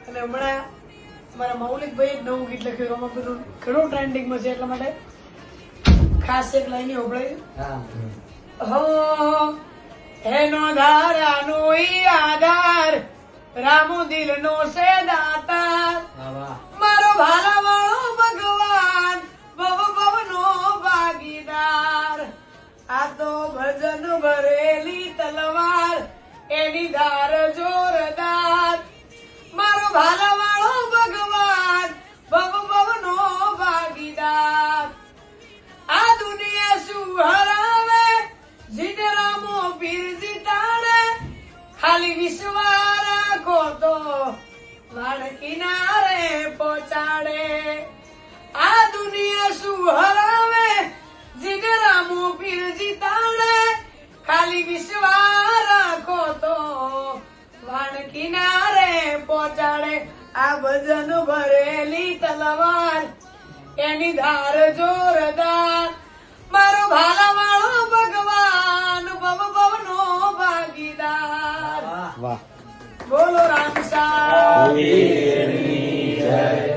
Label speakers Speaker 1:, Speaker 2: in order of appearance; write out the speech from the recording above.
Speaker 1: અને હમણાં મારા મૌલિકભાઈ એક નવું ગીત લખ્યું એમાં બધું ઘણું ટ્રેન્ડિંગમાં છે એટલા માટે ખાસ એક લાઈન હોભળાઈ હો એનો ધારાનો ઈ આધાર રામો દિલનો છે દાતાર મારો ભાલા વાળો ભગવાન ભવ ભવનો ભાગીદાર આ તો ભજન ભરેલી તલવાર એની ધાર જોરદાર મારો ભાલા વાળો ભગવાન ભવ ભવનો ભાગીદાર આ દુનિયા શું હરાવે જીને રામો પીર જીતાડે ખાલી વિશ્વાસ રાખો તો વાડ કિનારે પહોંચાડે આ દુનિયા શું હરાવે જીને રામો પીર જીતાડે ખાલી વિશ્વાસ રાખો તો વાડ કિનારે પહોંચાડે આ ભજન ભરેલી તલવાર એની ધાર જોરદાર મારો ભાલા વાળો ભગવાન ભવ ભવનો ભાગીદાર
Speaker 2: વાહ
Speaker 1: બોલો રામ સા
Speaker 2: જય